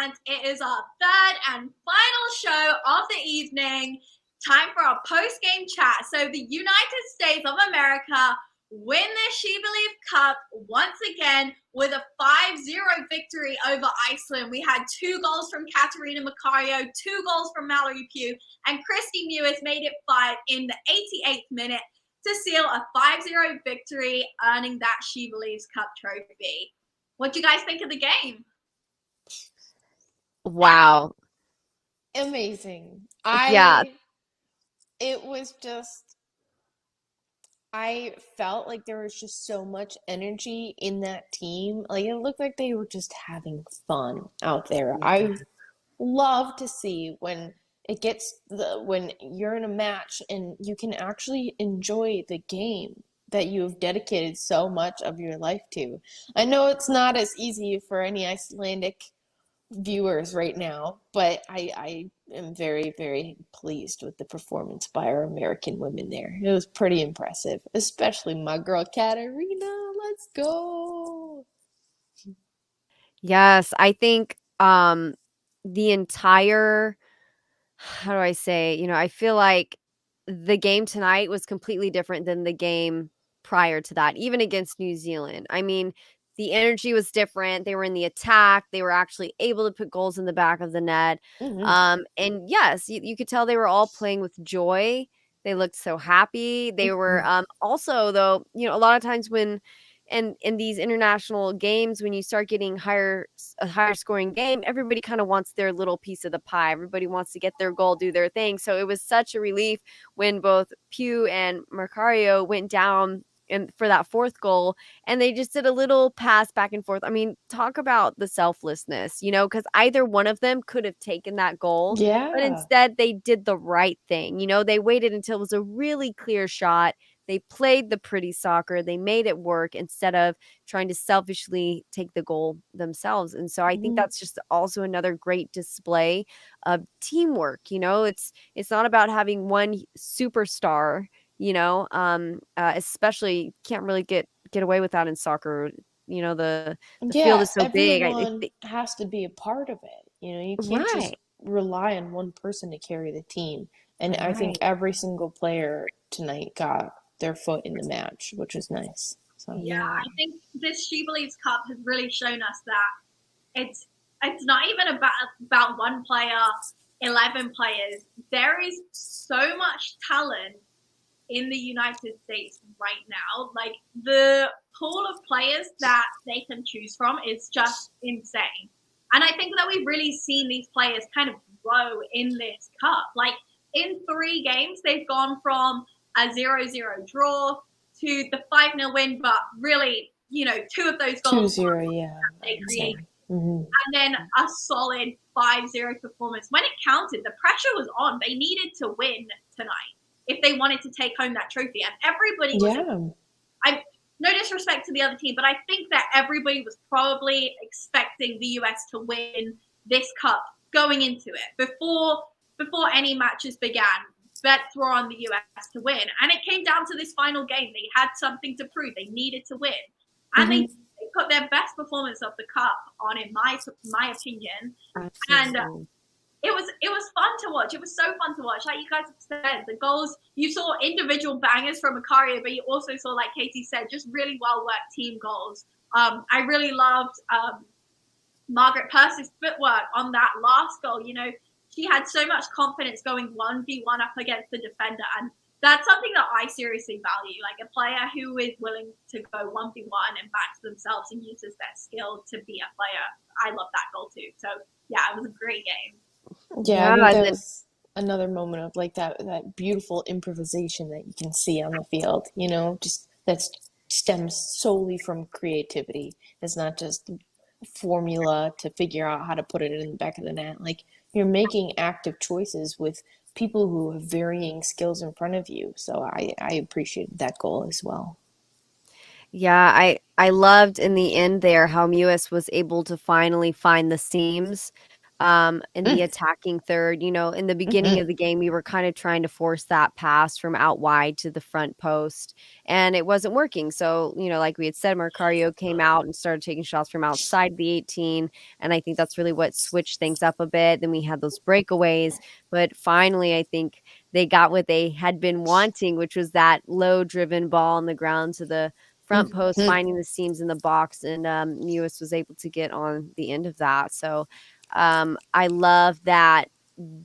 USWNT. It is our third and final show of the evening. Time for our post-game chat. So the United States of America win the SheBelieves Cup once again with a 5-0 victory over Iceland. We had 2 goals from Katarina Macario, 2 goals from Mallory Pugh, and Christy Mewis made it 5 in the 88th minute to seal a 5-0 victory, earning that SheBelieves Cup trophy. What do you guys think of the game? Wow. Amazing. It was just, I felt like there was just so much energy in that team. Like, it looked like they were just having fun out there. I love to see when when you're in a match and you can actually enjoy the game that you have dedicated so much of your life to. I know it's not as easy for any Icelandic viewers right now, but I am very, very pleased with the performance by our American women there. It was pretty impressive, especially my girl Katarina. Let's go. Yes, I think the entire, how do I say, I feel like the game tonight was completely different than the game prior to that, even against New Zealand. I mean, the energy was different. They were in the attack. They were actually able to put goals in the back of the net. And yes, you could tell they were all playing with joy. They looked so happy. They were also, though, a lot of times when and in these international games, when you start getting a higher scoring game, everybody kind of wants their little piece of the pie. Everybody wants to get their goal, do their thing. So it was such a relief when both Pugh and Macario went down for that 4th goal, and they just did a little pass back and forth. I mean, talk about the selflessness, because either one of them could have taken that goal, but instead they did the right thing. They waited until it was a really clear shot. They played the pretty soccer. They made it work instead of trying to selfishly take the goal themselves. And so I think that's just also another great display of teamwork. It's not about having one superstar, especially can't really get away with that in soccer. The field is so big. Everyone has to be a part of it. You can't just rely on one person to carry the team. And I think every single player tonight got their foot in the match, which was nice. So yeah, I think this SheBelieves Cup has really shown us that it's not even about one player, 11 players. There is so much talent in the United States right now. Like, the pool of players that they can choose from is just insane. And I think that we've really seen these players kind of grow in this cup. Like, in 3 games, they've gone from a 0-0 draw to the 5-0 win, but really, 2 of those goals 2-0, they created. And then a solid 5-0 performance. When it counted, the pressure was on. They needed to win tonight if they wanted to take home that trophy. And everybody was no disrespect to the other team, but I think that everybody was probably expecting the US to win this cup going into it. Before any matches began, bets were on the US to win. And it came down to this final game. They had something to prove. They needed to win. And they put their best performance of the cup on, in my opinion. Absolutely. And it was fun to watch. It was so fun to watch. Like you guys have said, the goals, you saw individual bangers from Macario, but you also saw, like Katie said, just really well-worked team goals. I really loved Margaret Purse's footwork on that last goal. She had so much confidence going 1v1 up against the defender. And that's something that I seriously value. Like, a player who is willing to go 1v1 and backs themselves and uses their skill to be a player. I love that goal too. So, yeah, it was a great game. Yeah, I think that was another moment of, like, that beautiful improvisation that you can see on the field, just that stems solely from creativity. It's not just formula to figure out how to put it in the back of the net. Like, you're making active choices with people who have varying skills in front of you. So I appreciated that goal as well. Yeah, I loved in the end there how Mewis was able to finally find the seams in the attacking third. You know, in the beginning of the game, we were kind of trying to force that pass from out wide to the front post, and it wasn't working. So, you know, like we had said, Marcario came out and started taking shots from outside the 18, and I think that's really what switched things up a bit. Then we had those breakaways, but finally, I think they got what they had been wanting, which was that low-driven ball on the ground to the front post, finding the seams in the box, and US was able to get on the end of that. So I love that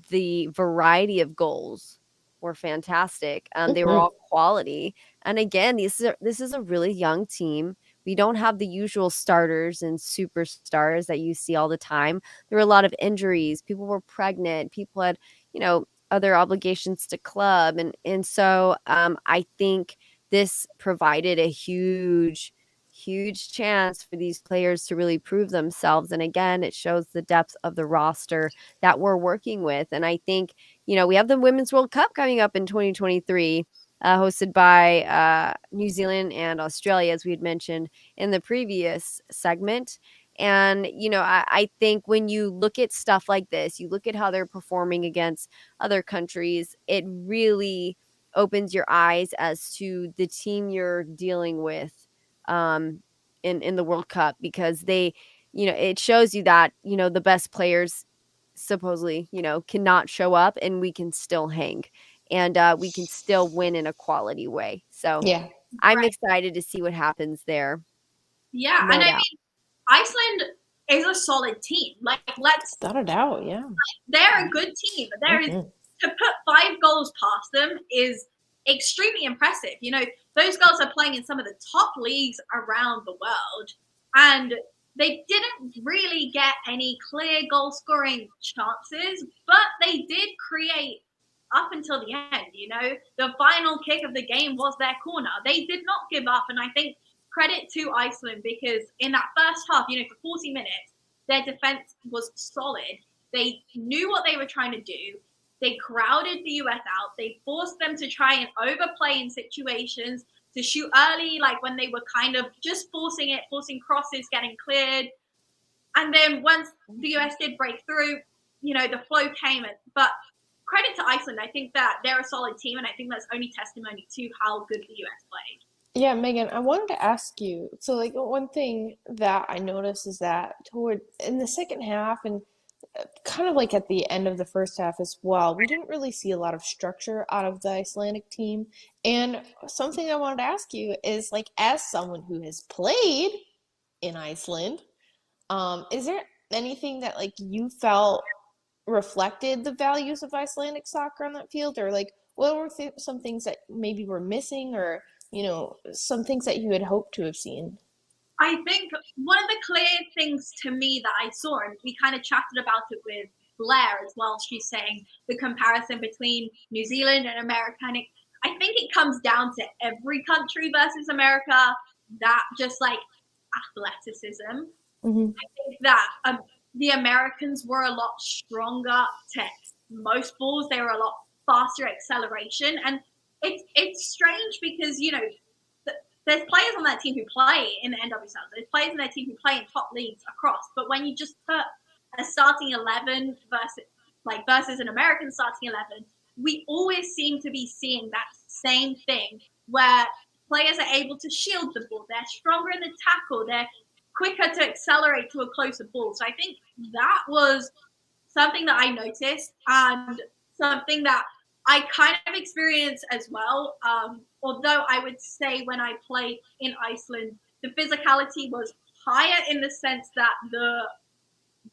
the variety of goals were fantastic. They were all quality. And again, this is a really young team. We don't have the usual starters and superstars that you see all the time. There were a lot of injuries. People were pregnant. People had, you know, other obligations to club. And so I think this provided a huge chance for these players to really prove themselves. And again, it shows the depth of the roster that we're working with. And I think, you know, we have the Women's World Cup coming up in 2023, hosted by New Zealand and Australia, as we had mentioned in the previous segment. And, you know, I think when you look at stuff like this, you look at how they're performing against other countries, it really opens your eyes as to the team you're dealing with in the World Cup, because they, you know, it shows you that, you know, the best players supposedly, you know, cannot show up and we can still hang, and we can still win in a quality way. So Yeah. I'm excited to see what happens there. Yeah, No and doubt. I mean, Iceland is a solid team. Like, let's without a doubt, yeah. They're a good team. There is to put 5 goals past them is extremely impressive. You know, those girls are playing in some of the top leagues around the world, and they didn't really get any clear goal scoring chances, but they did create up until the end. You know, the final kick of the game was their corner. They did not give up, and I think credit to Iceland, because in that first half, you know, for 40 minutes, their defense was solid. They knew what they were trying to do. They crowded the US out. They forced them to try and overplay in situations, to shoot early, like when they were kind of just forcing crosses, getting cleared. And then once the US did break through, you know, the flow came. But credit to Iceland. I think that they're a solid team, and I think that's only testimony to how good the US played. Yeah, Megan, I wanted to ask you, so like one thing that I noticed is that toward in the second half and kind of like at the end of the first half as well, we didn't really see a lot of structure out of the Icelandic team. And something I wanted to ask you is, like, as someone who has played in Iceland, is there anything that like you felt reflected the values of Icelandic soccer on that field, or like what were some things that maybe were missing, or you know, some things that you had hoped to have seen? I think one of the clear things to me that I saw, and we kind of chatted about it with Blair as well, she's saying the comparison between New Zealand and America. And I think it comes down to every country versus America, that just like athleticism. I think that the Americans were a lot stronger to most balls. They were a lot faster acceleration. And it's strange because, you know, there's players on that team who play in the NWSL. There's players on that team who play in top leagues across. But when you just put a starting 11 versus an American starting 11, we always seem to be seeing that same thing where players are able to shield the ball. They're stronger in the tackle. They're quicker to accelerate to a closer ball. So I think that was something that I noticed, and something that I kind of experienced as well. Although I would say when I played in Iceland, the physicality was higher in the sense that the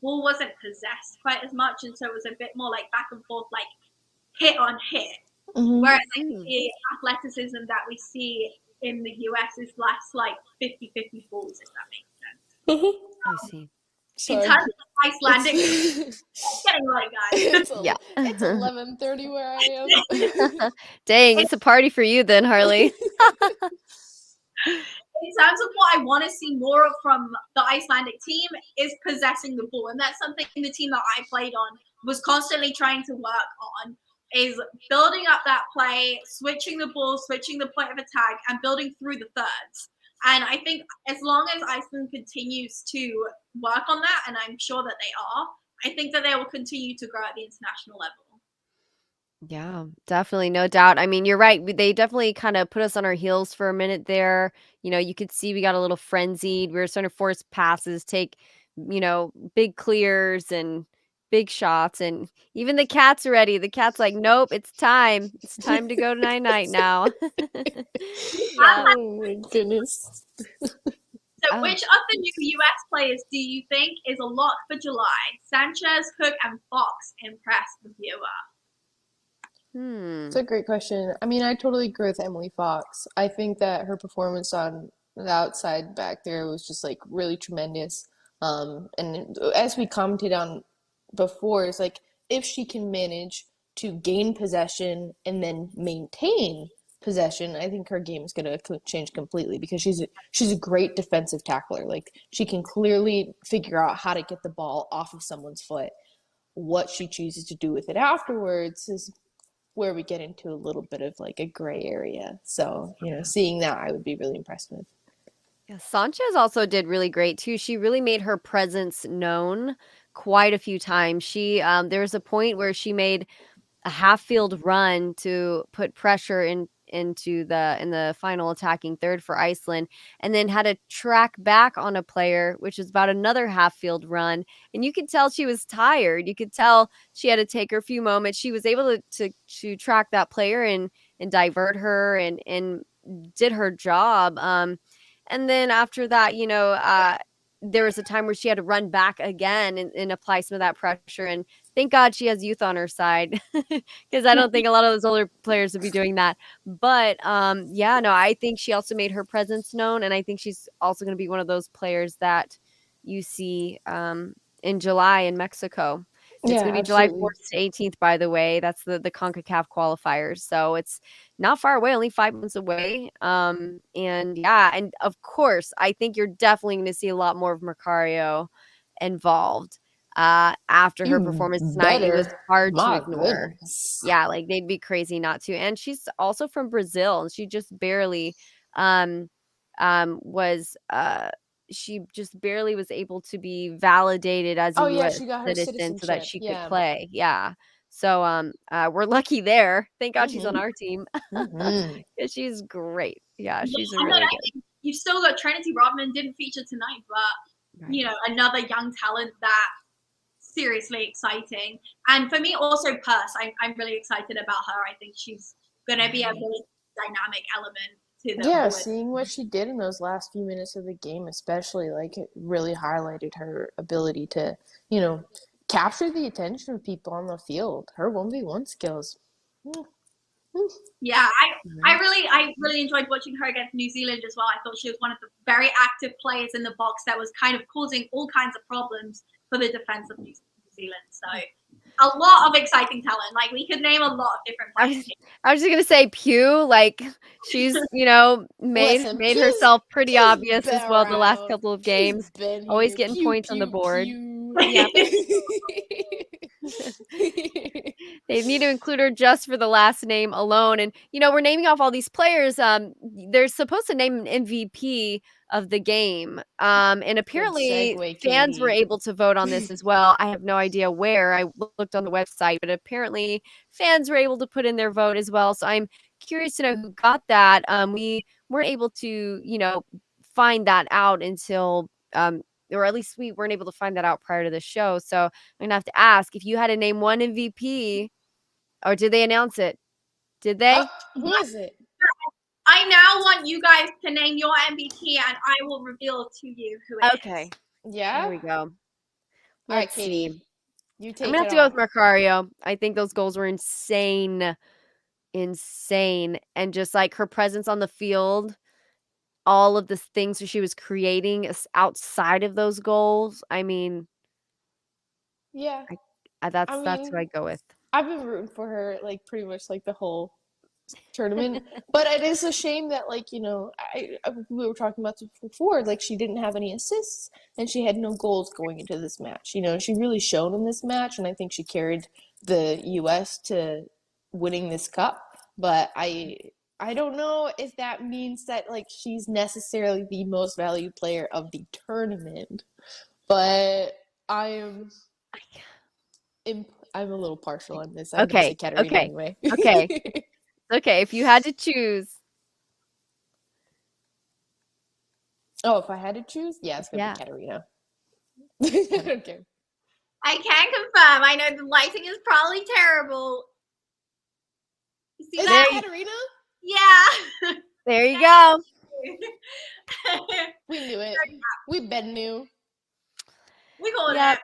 ball wasn't possessed quite as much. And so it was a bit more like back and forth, like hit on hit. Whereas like, the athleticism that we see in the US is less like 50-50 balls, if that makes sense. I see. In terms of Icelandic, it's getting late, guys. Yeah. It's 11:30 where I am. Dang, it's a party for you then, Harlie. In terms of what I want to see more of from the Icelandic team is possessing the ball. And that's something the team that I played on was constantly trying to work on, is building up that play, switching the ball, switching the point of attack, and building through the thirds. And I think as long as Iceland continues to work on that, and I'm sure that they are, I think that they will continue to grow at the international level. Yeah, definitely, no doubt. I mean, you're right. They definitely kind of put us on our heels for a minute there. You could see we got a little frenzied. We were starting to force passes, take, big clears and big shots. And even the cat's ready. The cat's like, nope, it's time. It's time to go to night-night now. Yeah. Oh my goodness. So which of the new US players do you think is a lock for July? Sanchez, Cook, and Fox impress the viewer. It's a great question. I mean, I totally agree with Emily Fox. I think that her performance on the outside back there was just like really tremendous. And as we commented on before, it's like if she can manage to gain possession and then maintain possession, I think her game is going to change completely because she's a great defensive tackler. Like she can clearly figure out how to get the ball off of someone's foot. What she chooses to do with it afterwards is where we get into a little bit of like a gray area. So, seeing that I would be really impressed with. Yeah, Sanchez also did really great too. She really made her presence known quite a few times. There was a point where she made a half field run to put pressure into the final attacking third for Iceland, and then had to track back on a player, which is about another half field run. And you could tell she was tired. You could tell she had to take her a few moments. She was able to track that player and divert her and did her job. And then after that, there was a time where she had to run back again and apply some of that pressure. And thank God she has youth on her side because I don't think a lot of those older players would be doing that. But yeah, no, I think she also made her presence known. And I think she's also going to be one of those players that you see in July in Mexico. It's going to be absolutely. July 4th to 18th, by the way. That's the CONCACAF qualifiers. So it's not far away, only 5 months away. And yeah, and of course, I think you're definitely going to see a lot more of Mercario involved after her performance tonight. It was hard to ignore. Goodness. Yeah, like they'd be crazy not to. And she's also from Brazil, and she just barely was she just barely was able to be validated as a US she got her citizen so that citizenship. she could play. Yeah. So we're lucky there. Thank God she's on our team. She's great. Yeah, she's really good. You've still got Trinity Rodman, didn't feature tonight, but another young talent that seriously exciting. And for me also Purse, I'm really excited about her. I think she's gonna be a really dynamic element. Seeing what she did in those last few minutes of the game, especially, like it really highlighted her ability to, capture the attention of people on the field. Her 1v1 skills. Yeah, I really enjoyed watching her against New Zealand as well. I thought she was one of the very active players in the box that was kind of causing all kinds of problems for the defense of New Zealand. So a lot of exciting talent. Like we could name a lot of different players. I was just gonna say Pew, like she's made herself pretty obvious as well the last couple of games. Always getting points on the board. Yeah. They need to include her just for the last name alone. And we're naming off all these players. They're supposed to name an MVP of the game. And apparently fans were able to vote on this as well. I have no idea where. I looked on the website, but apparently fans were able to put in their vote as well. So I'm curious to know who got that. We weren't able to, find that out until or at least we weren't able to find that out prior to the show. So I'm gonna have to ask if you had to name one MVP, or did they announce it? Did they? Who is it? I now want you guys to name your MVP, and I will reveal to you who it is. Okay. Yeah. Here we go. Let's see. You take I'm gonna have to go with Mercario. I think those goals were insane. And just like her presence on the field, all of the things that she was creating outside of those goals. I mean, yeah, that's who I go with. I've been rooting for her like pretty much like the whole tournament, but it is a shame that we were talking about this before, like she didn't have any assists and she had no goals going into this match. She really shone in this match, and I think she carried the US to winning this cup, but I don't know if that means that like she's necessarily the most valued player of the tournament, but I'm a little partial on this. I'm gonna say Katarina anyway. Okay, if you had to choose. Oh, if I had to choose? Yeah, it's gonna be Katarina. Okay. I can confirm. I know the lighting is probably terrible. You see that, Katarina? Yeah. There you go. We knew it. We been knew. We called it.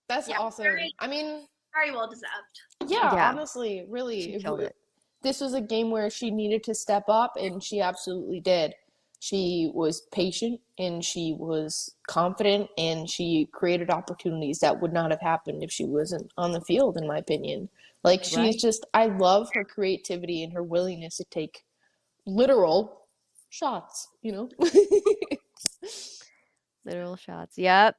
That's awesome. I mean, very well deserved. Yeah, honestly, really. She killed it. This was a game where she needed to step up, and she absolutely did. She was patient, and she was confident, and she created opportunities that would not have happened if she wasn't on the field, in my opinion. Like, she's just, I love her creativity and her willingness to take literal shots, you know? Literal shots. Yep,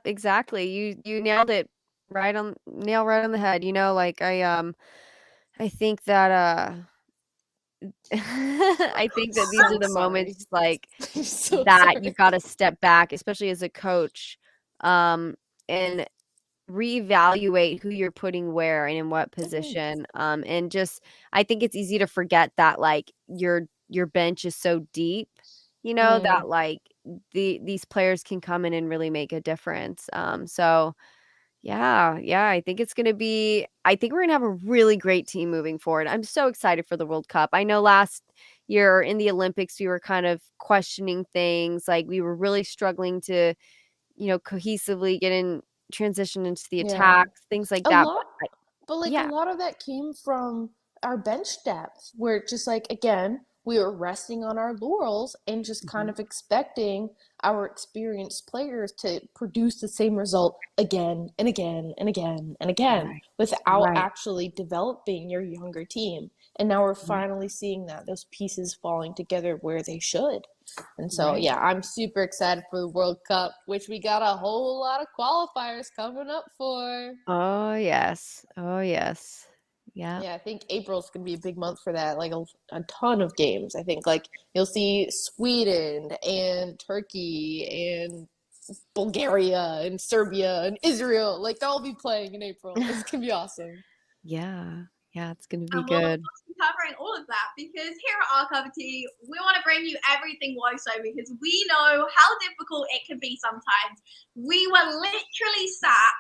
exactly. You nailed it right on the head. You know, like I think that I think that these are the moments like that you've got to step back, especially as a coach, and reevaluate who you're putting where and in what position. And just I think it's easy to forget that like your bench is so deep, you know, that like these players can come in and really make a difference. So yeah, I think we're going to have a really great team moving forward. I'm so excited for the World Cup. I know last year in the Olympics, we were kind of questioning things. Like we were really struggling to, cohesively transition into the attacks, things like that. A lot of that came from our bench depth, where just like, again, we were resting on our laurels and just kind of expecting our experienced players to produce the same result again and again and again and again without actually developing your younger team. And now we're finally seeing those pieces falling together where they should. And so, I'm super excited for the World Cup, which we got a whole lot of qualifiers coming up for. Oh, yes. Yeah. Yeah, I think April's going to be a big month for that. Like a ton of games. I think like you'll see Sweden and Turkey and Bulgaria and Serbia and Israel. Like they'll all be playing in April. It's going to be awesome. Yeah, it's going to be good. We'll be covering all of that because here at our cover tea, we want to bring you everything WOSO because we know how difficult it can be sometimes. We were literally sat,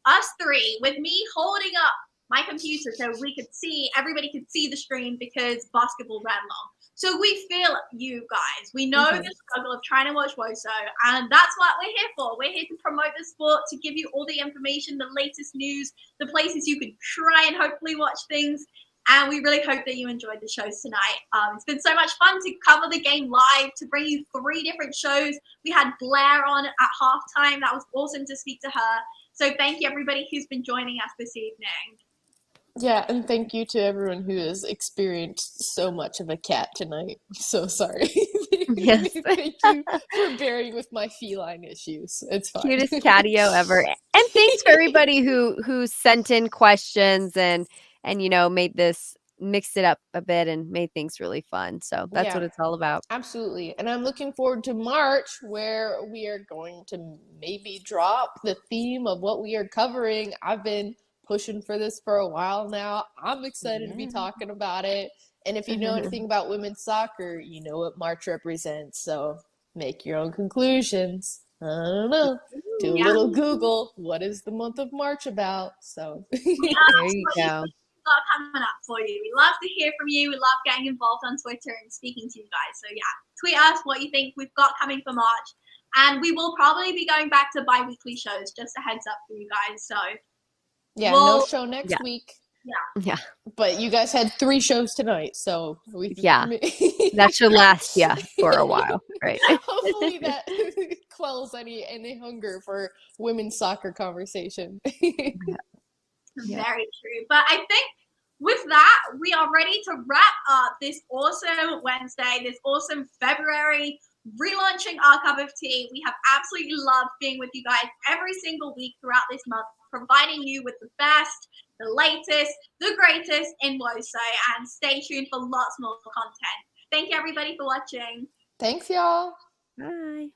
us three, with me holding up my computer so everybody could see the screen because basketball ran long. So we feel you guys. We know the struggle of trying to watch WOSO, and that's what we're here for. We're here to promote the sport, to give you all the information, the latest news, the places you could try and hopefully watch things. And we really hope that you enjoyed the shows tonight. It's been so much fun to cover the game live, to bring you 3 different shows. We had Blair on at halftime. That was awesome to speak to her. So thank you, everybody who's been joining us this evening. Yeah, and thank you to everyone who has experienced so much of a cat tonight. I'm so sorry. Yes. Thank you for bearing with my feline issues. It's fine. Cutest catio ever. And thanks for everybody who sent in questions and mixed it up a bit and made things really fun. So that's what it's all about. Absolutely. And I'm looking forward to March, where we are going to maybe drop the theme of what we are covering. I've been pushing for this for a while now. I'm excited to be talking about it. And if you know anything about women's soccer, you know what March represents. So make your own conclusions. I don't know. Do a little Google. What is the month of March about? So there you go. Got coming up for you. We love to hear from you. We love getting involved on Twitter and speaking to you guys. So tweet us what you think we've got coming for March. And we will probably be going back to bi-weekly shows, just a heads up for you guys. So no show next week. Yeah. But you guys had 3 shows tonight, so that should last for a while, right? Hopefully that quells any hunger for women's soccer conversation. Very true. But I think with that, we are ready to wrap up this awesome Wednesday, this awesome February, relaunching our cup of tea. We have absolutely loved being with you guys every single week throughout this month, providing you with the best, the latest, the greatest in WOSO, and stay tuned for lots more content. Thank you, everybody, for watching. Thanks, y'all. Bye.